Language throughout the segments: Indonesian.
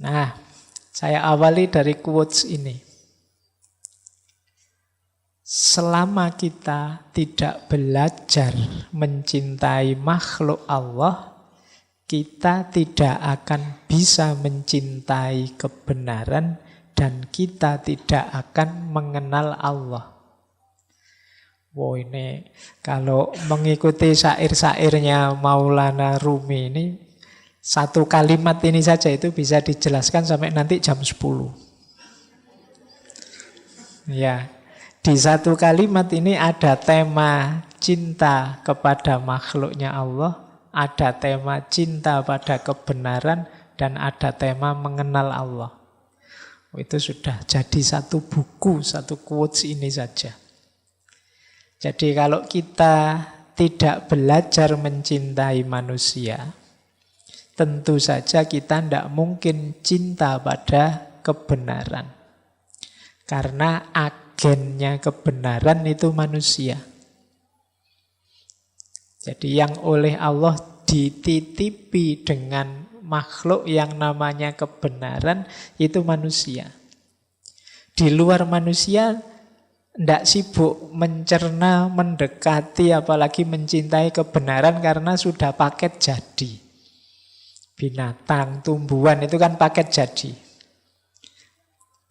Nah, saya awali dari quotes ini. Selama kita tidak belajar mencintai makhluk Allah, kita tidak akan bisa mencintai kebenaran dan kita tidak akan mengenal Allah. Wow, ini kalau mengikuti syair-syairnya Maulana Rumi ini, satu kalimat ini saja itu bisa dijelaskan sampai nanti jam 10. Ya, di satu kalimat ini ada tema cinta kepada makhluknya Allah, ada tema cinta pada kebenaran, dan ada tema mengenal Allah. Itu sudah jadi satu buku, satu quotes ini saja. Jadi kalau kita tidak belajar mencintai manusia, tentu saja kita tidak mungkin cinta pada kebenaran. Karena agennya kebenaran itu manusia. Jadi yang oleh Allah dititipi dengan makhluk yang namanya kebenaran itu manusia. Di luar manusia tidak sibuk mencerna, mendekati, apalagi mencintai kebenaran karena sudah paket jadi. Binatang, tumbuhan itu kan paket jadi.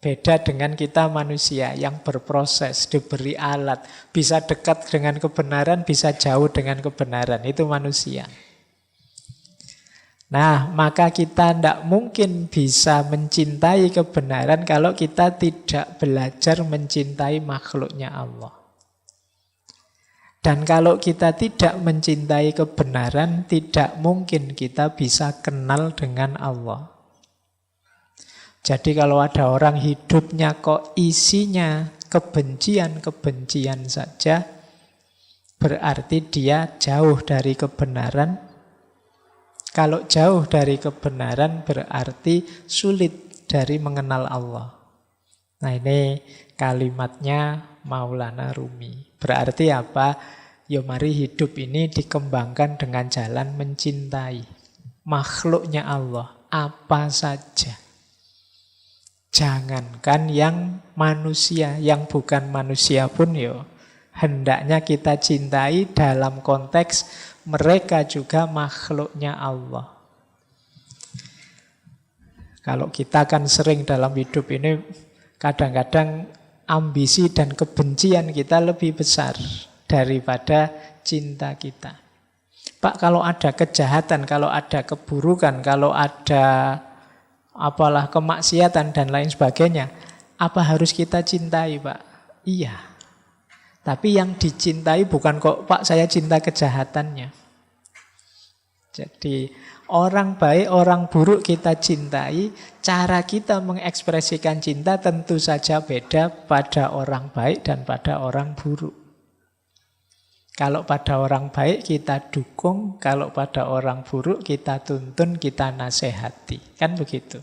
Beda dengan kita manusia yang berproses, diberi alat, bisa dekat dengan kebenaran, bisa jauh dengan kebenaran. Itu manusia. Nah, maka kita tidak mungkin bisa mencintai kebenaran kalau kita tidak belajar mencintai makhluknya Allah. Dan kalau kita tidak mencintai kebenaran, tidak mungkin kita bisa kenal dengan Allah. Jadi kalau ada orang hidupnya kok isinya kebencian-kebencian saja, berarti dia jauh dari kebenaran. Kalau jauh dari kebenaran berarti sulit dari mengenal Allah. Nah, ini kalimatnya Maulana Rumi. Berarti apa? Ya mari hidup ini dikembangkan dengan jalan mencintai makhluknya Allah apa saja. Jangankan yang manusia, yang bukan manusia pun ya hendaknya kita cintai dalam konteks mereka juga makhluknya Allah. Kalau kita kan sering dalam hidup ini kadang-kadang ambisi dan kebencian kita lebih besar daripada cinta kita. Pak, kalau ada kejahatan, kalau ada keburukan, kalau ada apalah kemaksiatan dan lain sebagainya, apa harus kita cintai, Pak? Iya. Tapi yang dicintai bukan kok, Pak, saya cinta kejahatannya. Jadi orang baik, orang buruk kita cintai, cara kita mengekspresikan cinta tentu saja beda pada orang baik dan pada orang buruk. Kalau pada orang baik kita dukung, kalau pada orang buruk kita tuntun, kita nasihati. Kan begitu.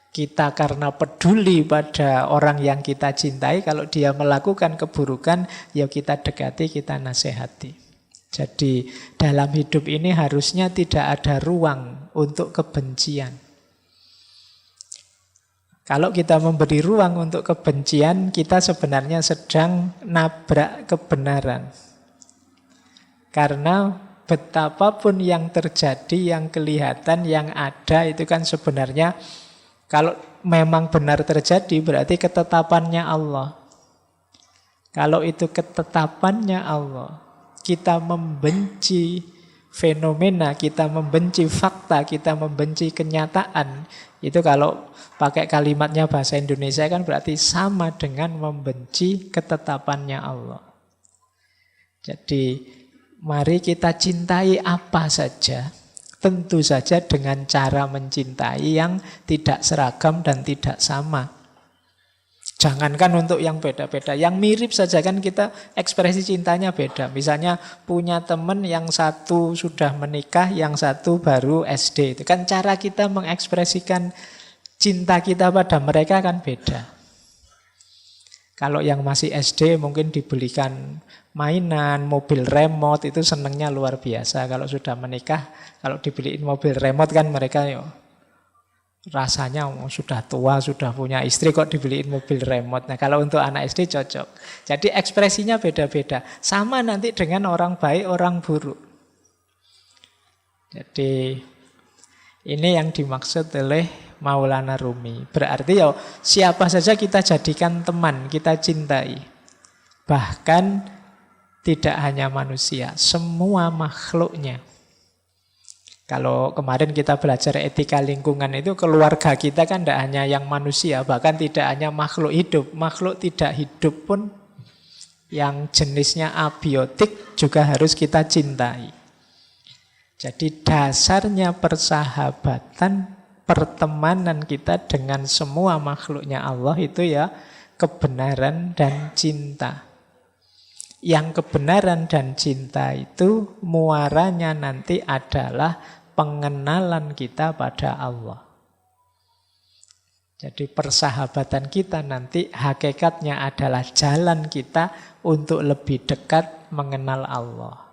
Kita karena peduli pada orang yang kita cintai, kalau dia melakukan keburukan, ya kita dekati, kita nasihati. Jadi dalam hidup ini harusnya tidak ada ruang untuk kebencian. Kalau kita memberi ruang untuk kebencian, kita sebenarnya sedang nabrak kebenaran. Karena betapapun yang terjadi, yang kelihatan, yang ada, itu kan sebenarnya kalau memang benar terjadi berarti ketetapannya Allah. Kalau itu ketetapannya Allah, kita membenci fenomena, kita membenci fakta, kita membenci kenyataan, itu kalau pakai kalimatnya bahasa Indonesia kan berarti sama dengan membenci ketetapannya Allah. Jadi mari kita cintai apa saja, tentu saja dengan cara mencintai yang tidak seragam dan tidak sama. Jangankan untuk yang beda-beda, yang mirip saja kan kita ekspresi cintanya beda. Misalnya punya teman yang satu sudah menikah, yang satu baru SD. Itu kan cara kita mengekspresikan cinta kita pada mereka kan beda. Kalau yang masih SD mungkin dibelikan mainan, mobil remote, itu senangnya luar biasa. Kalau sudah menikah, kalau dibeliin mobil remote kan mereka rasanya sudah tua, sudah punya istri kok dibeliin mobil remote. Nah, kalau untuk anak SD cocok. Jadi ekspresinya beda-beda. Sama nanti dengan orang baik, orang buruk. Jadi ini yang dimaksud oleh Maulana Rumi. Berarti ya siapa saja kita jadikan teman, kita cintai. Bahkan tidak hanya manusia, semua makhluknya. Kalau kemarin kita belajar etika lingkungan itu, keluarga kita kan tidak hanya yang manusia, bahkan tidak hanya makhluk hidup. Makhluk tidak hidup pun yang jenisnya abiotik juga harus kita cintai. Jadi dasarnya persahabatan, pertemanan kita dengan semua makhluknya Allah itu ya kebenaran dan cinta. Yang kebenaran dan cinta itu muaranya nanti adalah pengenalan kita pada Allah. Jadi persahabatan kita nanti hakikatnya adalah jalan kita untuk lebih dekat mengenal Allah.